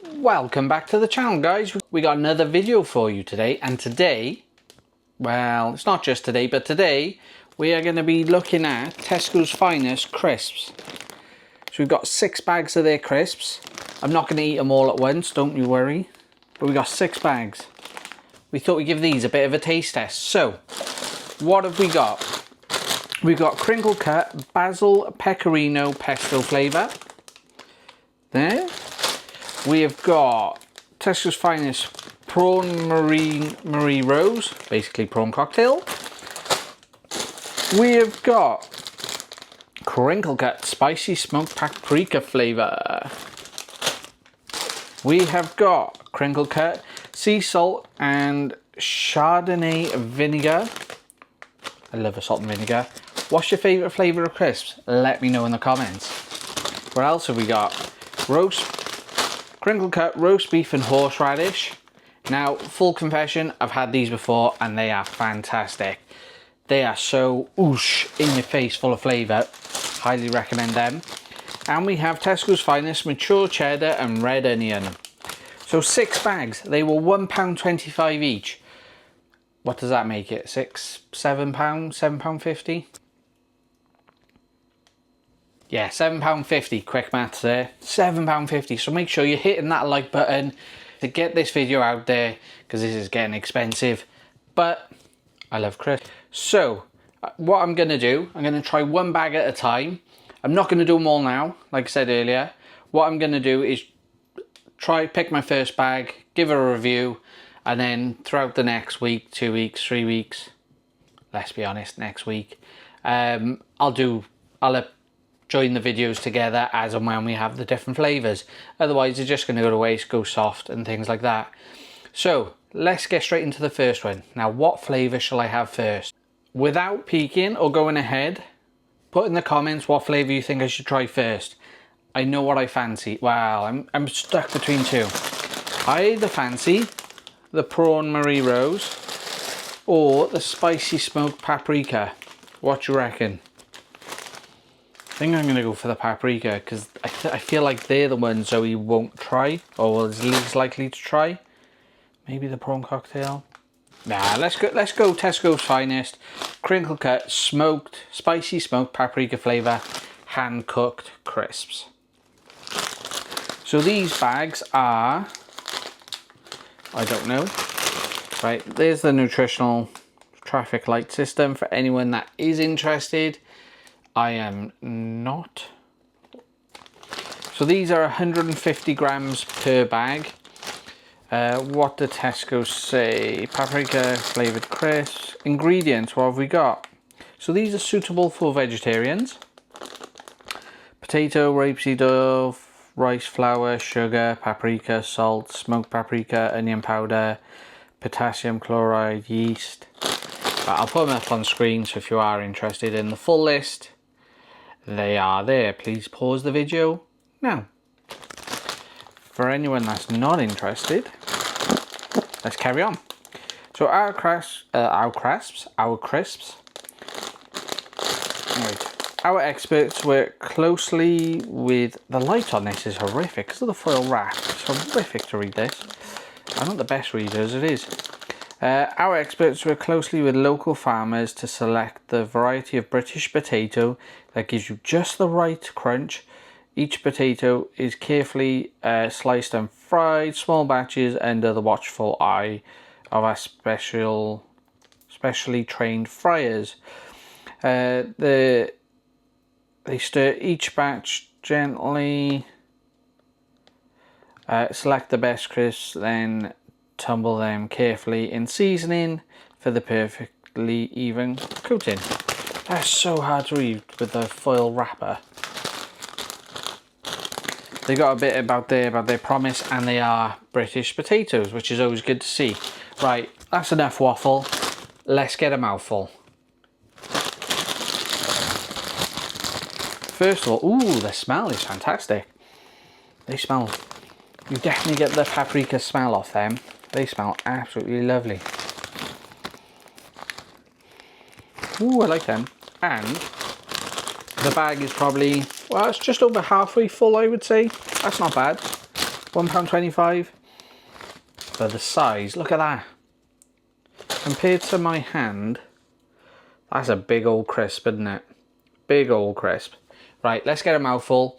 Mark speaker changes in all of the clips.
Speaker 1: Welcome back to the channel, guys. We got another video for you today, and today, well, it's not just today, but today we are going to be looking at Tesco's Finest crisps. So we've got 6 bags of their crisps. I'm not going to eat them all at once, don't you worry, but we got 6 bags. We thought we'd give these a bit of a taste test. So what have we got? We've got crinkle cut basil pecorino pesto flavour. There. We have got Tesco's Finest prawn marie rose, basically prawn cocktail. We have got crinkle cut spicy smoked paprika flavour. We have got crinkle cut sea salt and Chardonnay vinegar. I love a salt and vinegar. What's your favourite flavour of crisps? Let me know in the comments. What else have we got? Crinkle cut roast beef and horseradish. Now, full confession, I've had these before and they are fantastic. They are so oosh, in your face, full of flavour. Highly recommend them. And we have Tesco's Finest mature cheddar and red onion. So 6 bags. They were £1.25 each. What does that make it? £7, £7.50? Yeah, £7.50, quick maths there. £7.50, so make sure you're hitting that like button to get this video out there, because this is getting expensive, but I love crisps. So, what I'm going to do, I'm going to try 1 bag at a time. I'm not going to do them all now, like I said earlier. What I'm going to do is pick my first bag, give it a review, and then throughout the next week, 2 weeks, 3 weeks, let's be honest, next week, I'll join the videos together as and when we have the different flavours. Otherwise they're just going to go to waste, go soft and things like that. So let's get straight into the first one. Now, what flavour shall I have first? Without peeking or going ahead, put in the comments what flavour you think I should try first. I know what I fancy. Wow, I'm stuck between 2. I either fancy the prawn marie rose or the spicy smoked paprika. What do you reckon? I think I'm going to go for the paprika, because I feel like they're the ones Zoe won't try, or is least likely to try. Maybe the prawn cocktail. Nah, let's go Tesco's Finest crinkle cut spicy smoked paprika flavour hand cooked crisps. So these bags are, I don't know. Right, there's the nutritional traffic light system for anyone that is interested. I am not. So these are 150 grams per bag. What do Tesco say? Paprika flavoured crisps. Ingredients, what have we got? So these are suitable for vegetarians. Potato, rapeseed oil, rice flour, sugar, paprika, salt, smoked paprika, onion powder, potassium chloride, yeast. I'll put them up on screen, so if you are interested in the full list, they are there. Please pause the video now. For anyone that's not interested, let's carry on. So our crisps. Right. Our experts work closely with, the light on this is horrific because of the foil wrap. It's horrific to read this. I'm not the best reader as it is. Our experts work closely with local farmers to select the variety of British potato that gives you just the right crunch. Each potato is carefully sliced and fried, small batches under the watchful eye of our specially trained fryers. They stir each batch gently, select the best crisps, then tumble them carefully in seasoning for the perfectly even coating. That's so hard to read with the foil wrapper. They got a bit about their promise, and they are British potatoes, which is always good to see. Right, that's enough waffle. Let's get a mouthful. First of all, ooh, the smell is fantastic. They smell, you definitely get the paprika smell off them. They smell absolutely lovely. Ooh, I like them. And the bag is probably, well, it's just over halfway full, I would say. That's not bad. £1.25. But the size, look at that. Compared to my hand, that's a big old crisp, isn't it? Big old crisp. Right, let's get a mouthful.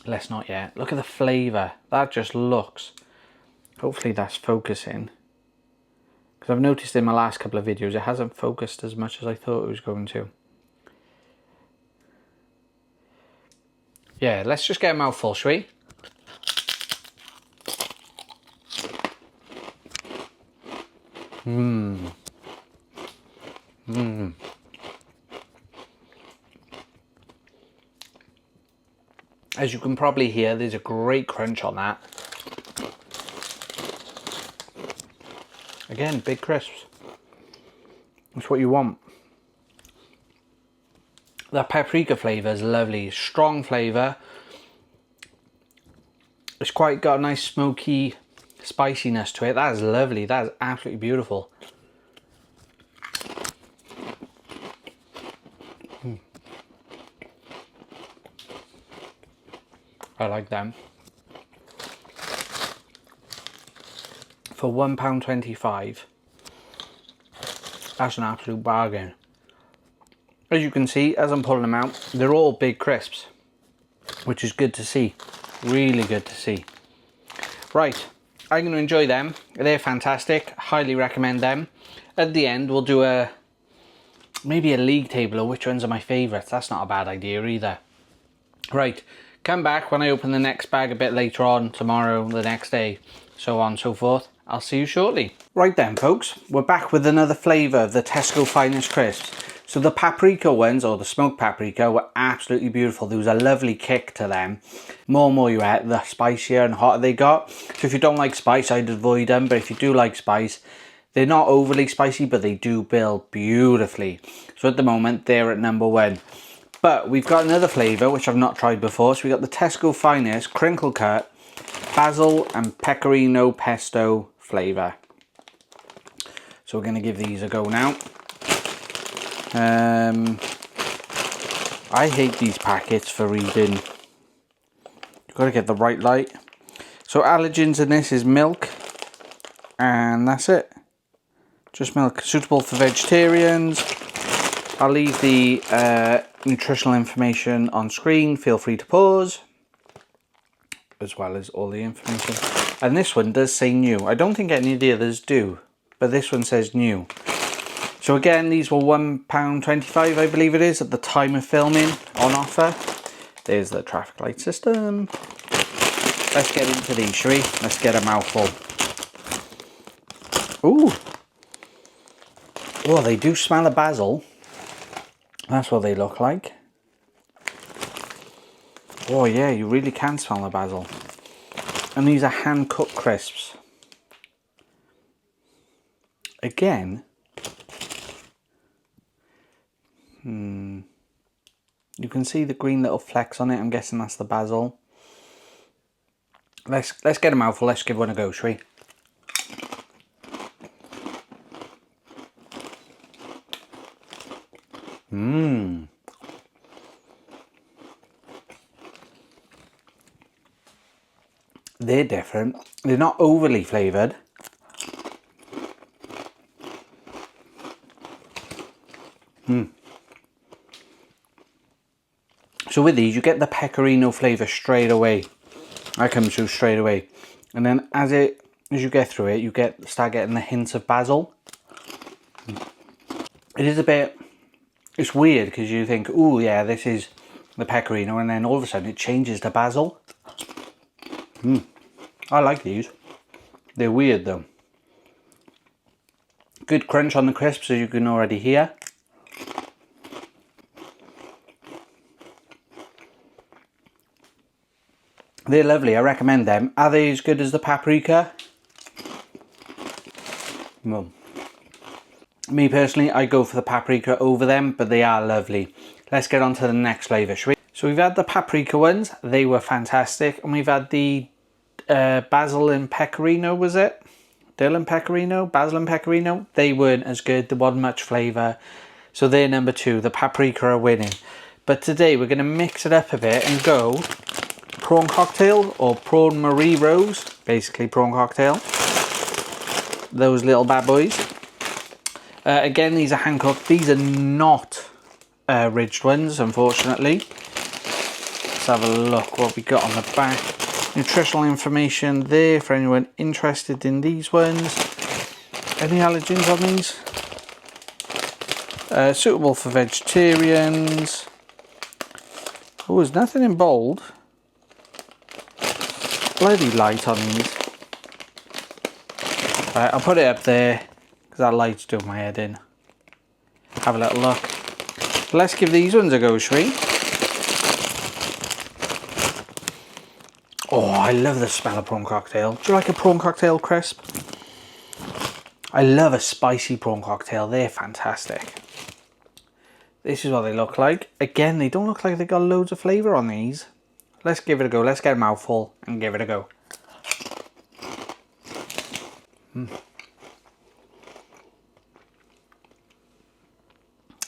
Speaker 1: Let's not yet. Look at the flavour. That just looks... Hopefully that's focusing. Because I've noticed in my last couple of videos it hasn't focused as much as I thought it was going to. Yeah, let's just get a mouthful, shall we? Mmm. Mmm. As you can probably hear, there's a great crunch on that. Again, big crisps. That's what you want. The paprika flavour is lovely. Strong flavour. It's quite got a nice smoky spiciness to it. That is lovely. That is absolutely beautiful. I like them. For £1.25, that's an absolute bargain. As you can see, as I'm pulling them out, they're all big crisps, which is good to see. Really good to see. Right, I'm going to enjoy them. They're fantastic. Highly recommend them. At the end, we'll do maybe a league table of which ones are my favourites. That's not a bad idea either. Right, come back when I open the next bag a bit later on, tomorrow, the next day, so on and so forth. I'll see you shortly. Right then, folks, we're back with another flavour of the Tesco Finest crisps. So the paprika ones, or the smoked paprika, were absolutely beautiful. There was a lovely kick to them. More and more you ate, the spicier and hotter they got. So if you don't like spice, I'd avoid them. But if you do like spice, they're not overly spicy, but they do build beautifully. So at the moment, they're at #1. But we've got another flavour, which I've not tried before. So we've got the Tesco Finest crinkle cut basil and pecorino pesto flavour. So we're going to give these a go now. I hate these packets for reading. You've got to get the right light. So allergens in this is milk, and that's it. Just milk. Suitable for vegetarians. I'll leave the nutritional information on screen. Feel free to pause, as well as all the information. And this one does say new. I don't think any of the others do, but this one says new. So again, these were £1.25, I believe it is, at the time of filming, on offer. There's the traffic light system. Let's get into these, shall we? Let's get a mouthful. Ooh. Oh, they do smell of basil. That's what they look like. Oh yeah, you really can smell the basil. And these are hand-cut crisps. Again, you can see the green little flecks on it. I'm guessing that's the basil. Let's get a mouthful. Let's give one a go, shall we? They're different. They're not overly flavoured. So with these, you get the pecorino flavour straight away. That comes through straight away. And then as you get through it, you start getting the hints of basil. It is a bit, it's weird because you think, oh yeah, this is the pecorino, and then all of a sudden it changes to basil. I like these. They're weird though. Good crunch on the crisps, as you can already hear. They're lovely, I recommend them. Are they as good as the paprika? No. Me personally, I go for the paprika over them, but they are lovely. Let's get on to the next flavour, shall we? So we've had the paprika ones, they were fantastic. And we've had the basil and pecorino, was it? Basil and pecorino. They weren't as good, there wasn't much flavour. So they're #2, the paprika are winning. But today we're going to mix it up a bit and go prawn cocktail or prawn Marie Rose, basically prawn cocktail. Those little bad boys. Again, these are hand cooked. These are not ridged ones, unfortunately. Let's have a look what we got on the back. Nutritional information there for anyone interested in these ones. Any allergens on these? Suitable for vegetarians. Oh, there's nothing in bold. Bloody light on these. Right, I'll put it up there because that light's doing my head in. Have a little look. Let's give these ones a go, shall we? Oh, I love the smell of prawn cocktail. Do you like a prawn cocktail, Crisp? I love a spicy prawn cocktail. They're fantastic. This is what they look like. Again, they don't look like they got loads of flavour on these. Let's give it a go. Let's get a mouthful and give it a go.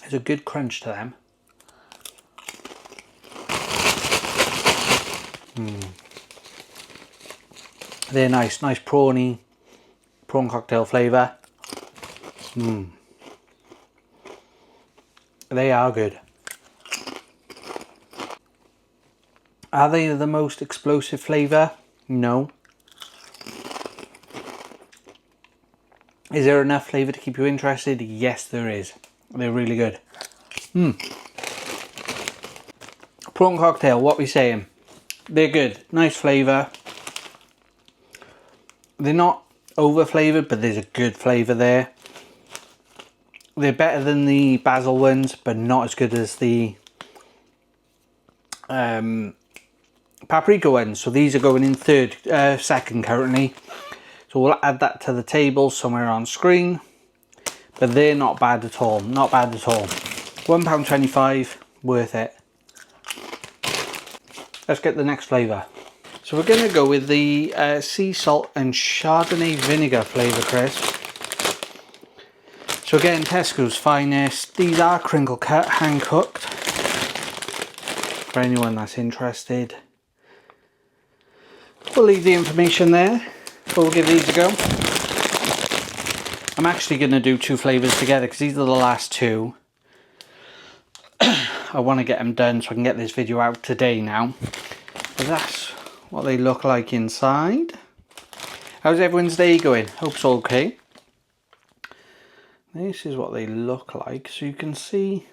Speaker 1: There's a good crunch to them. They're nice prawny, prawn cocktail flavour. They are good. Are they the most explosive flavour? No. Is there enough flavour to keep you interested? Yes, there is. They're really good. Prawn cocktail, what we saying? They're good. Nice flavour. They're not over flavoured, but there's a good flavour there. They're better than the basil ones, but not as good as the paprika ones. So these are going in second currently. So we'll add that to the table somewhere on screen. But they're not bad at all. Not bad at all. £1.25, worth it. Let's get the next flavour. So we're going to go with the sea salt and Chardonnay vinegar flavour crisps. So again, Tesco's Finest. These are crinkle cut, hand cooked. For anyone that's interested. We'll leave the information there. But we'll give these a go. I'm actually going to do two flavours together because these are the last two. I want to get them done so I can get this video out today now. But that's what they look like inside. How's everyone's day going? Hope it's okay. This is what they look like. So you can see,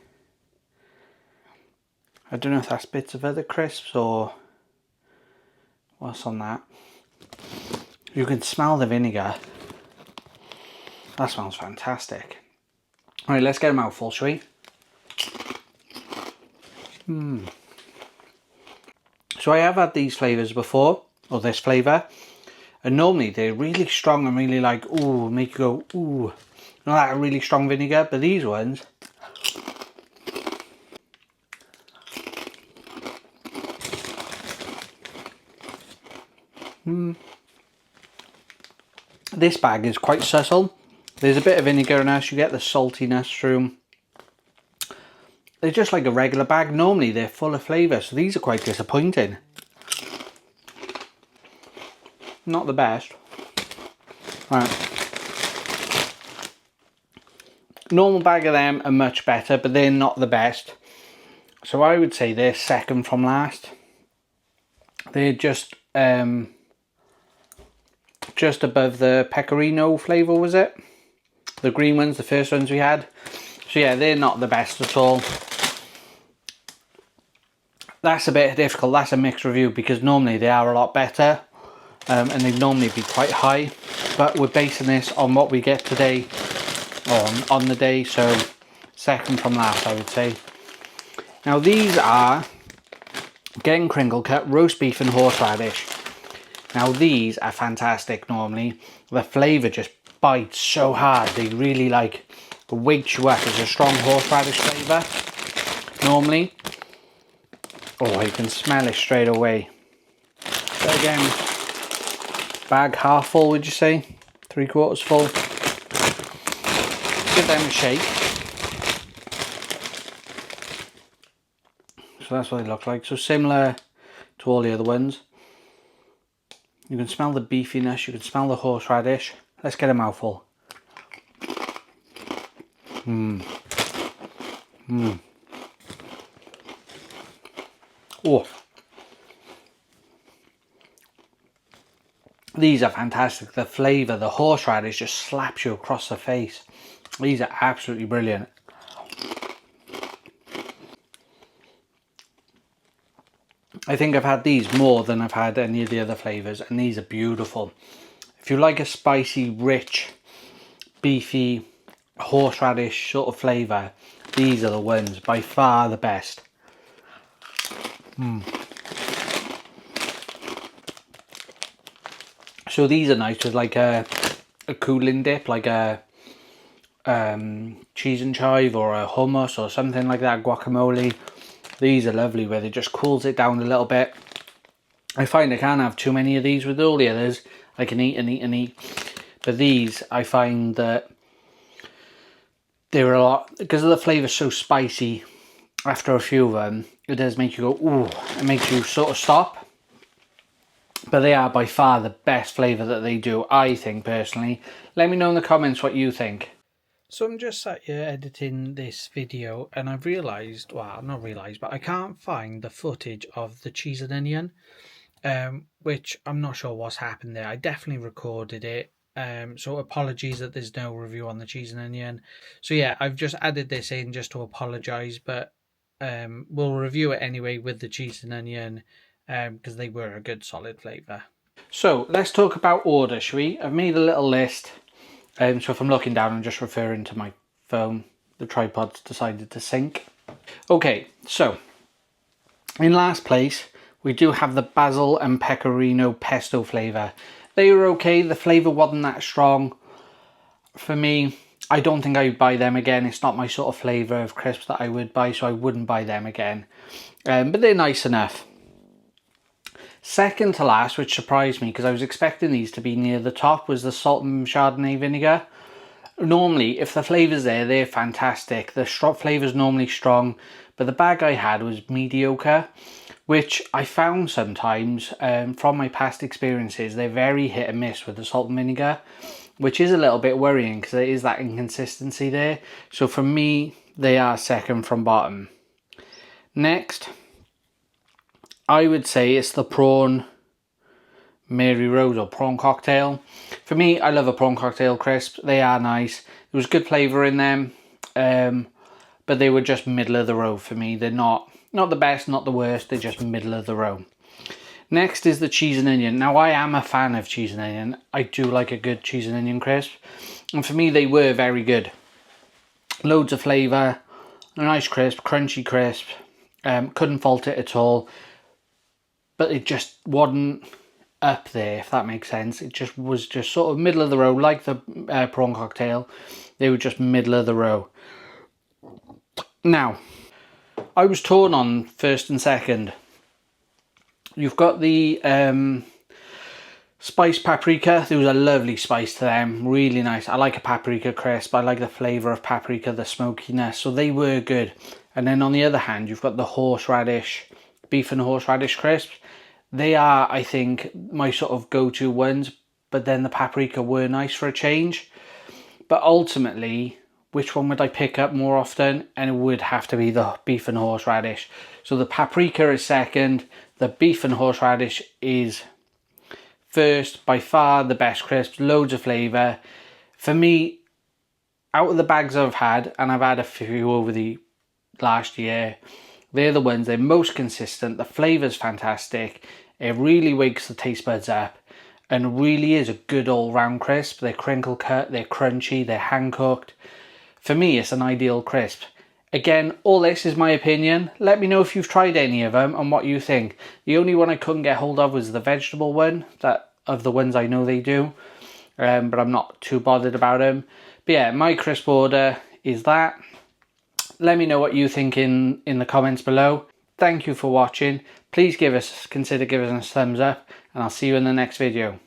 Speaker 1: I don't know if that's bits of other crisps or what's on that. You can smell the vinegar. That smells fantastic. Alright, let's get a mouthful, shall we? So I have had these flavours before, or this flavour, and normally they're really strong and really like, ooh, make you go, ooh. Not that really strong vinegar, but these ones, this bag is quite subtle. There's a bit of vinegar in us, you get the saltiness through. They're just like a regular bag. Normally they're full of flavour, so these are quite disappointing. Not the best. Right. Normal bag of them are much better, but they're not the best. So I would say they're second from last. They're just above the pecorino flavour, was it? The green ones, the first ones we had. So yeah, they're not the best at all. That's a bit difficult. That's a mixed review because normally they are a lot better. And they'd normally be quite high. But we're basing this on what we get today. On the day, so second from last, I would say. Now these are, again, crinkle cut, roast beef and horseradish. Now these are fantastic normally. The flavour just bites so hard. They really like wake you up. It's a strong horseradish flavour normally. Oh, you can smell it straight away. So again, bag half full, would you say? 3/4 full. Give them a shake. So that's what they look like. So similar to to all the other ones. You can smell the beefiness, you can smell the horseradish. Let's get a mouthful. Oh. These are fantastic. The flavour, the horseradish just slaps you across the face. These are absolutely brilliant. I think I've had these more than I've had any of the other flavours, and these are beautiful. If you like a spicy, rich, beefy, horseradish sort of flavour, these are the ones, by far the best. So these are nice with like a cooling dip, like a cheese and chive or a hummus or something like that, guacamole. These are lovely where it just cools it down a little bit. I find I can't have too many of these. With all the others I can eat and eat and eat, but these I find that they're a lot, because of the flavour so spicy. After a few of them, it does make you go ooh, it makes you sort of stop. But they are by far the best flavour that they do, I think, personally. Let me know in the comments what you think. So I'm just sat here editing this video, and I've realised, well, not realised, but I can't find the footage of the cheese and onion, which I'm not sure what's happened there. I definitely recorded it, so apologies that there's no review on the cheese and onion. So yeah, I've just added this in just to apologise, but we'll review it anyway with the cheese and onion, because they were a good solid flavour. So let's talk about order, shall we? I've made a little list. So if I'm looking down, I'm just referring to my phone. The tripod's decided to sync. Okay, so in last place, we do have the basil and pecorino pesto flavour. They were okay. The flavour wasn't that strong. For me, I don't think I would buy them again. It's not my sort of flavour of crisps that I would buy, so I wouldn't buy them again. But they're nice enough. Second to last, which surprised me because I was expecting these to be near the top, was the salt and Chardonnay vinegar. Normally, if the flavour's there, they're fantastic. The flavour's normally strong, but the bag I had was mediocre, which I found sometimes from my past experiences, they're very hit and miss with the salt and vinegar, which is a little bit worrying because there is that inconsistency there. So for me, they are second from bottom. Next, I would say it's the prawn Mary Rose or prawn cocktail. For me, I love a prawn cocktail crisp. They are nice. There was good flavour in them, but they were just middle of the road for me. They're not the best, not the worst. They're just middle of the road. Next is the cheese and onion. Now, I am a fan of cheese and onion. I do like a good cheese and onion crisp, and for me, they were very good. Loads of flavour, a nice crisp, crunchy crisp. Couldn't fault it at all. But it just wasn't up there, if that makes sense. It just was just sort of middle of the road, like the prawn cocktail. They were just middle of the road. Now, I was torn on first and second. You've got the spiced paprika. There was a lovely spice to them, really nice. I like a paprika crisp. I like the flavour of paprika, the smokiness. So they were good. And then on the other hand, you've got the horseradish, beef and horseradish crisps. They are, I think, my sort of go-to ones, but then the paprika were nice for a change. But ultimately, which one would I pick up more often? And it would have to be the beef and horseradish. So the paprika is second, the beef and horseradish is first. By far the best crisps, loads of flavour. For me, out of the bags I've had, and I've had a few over the last year, they're the ones, they're most consistent. The flavour's fantastic. It really wakes the taste buds up and really is a good all-round crisp. They're crinkle cut, they're crunchy, they're hand cooked. For me, it's an ideal crisp. Again, all this is my opinion. Let me know if you've tried any of them and what you think. The only one I couldn't get hold of was the vegetable one, that of the ones I know they do. But I'm not too bothered about them. But yeah, my crisp order is that. Let me know what you think in the comments below. Thank you for watching. Please consider giving us a thumbs up, and I'll see you in the next video.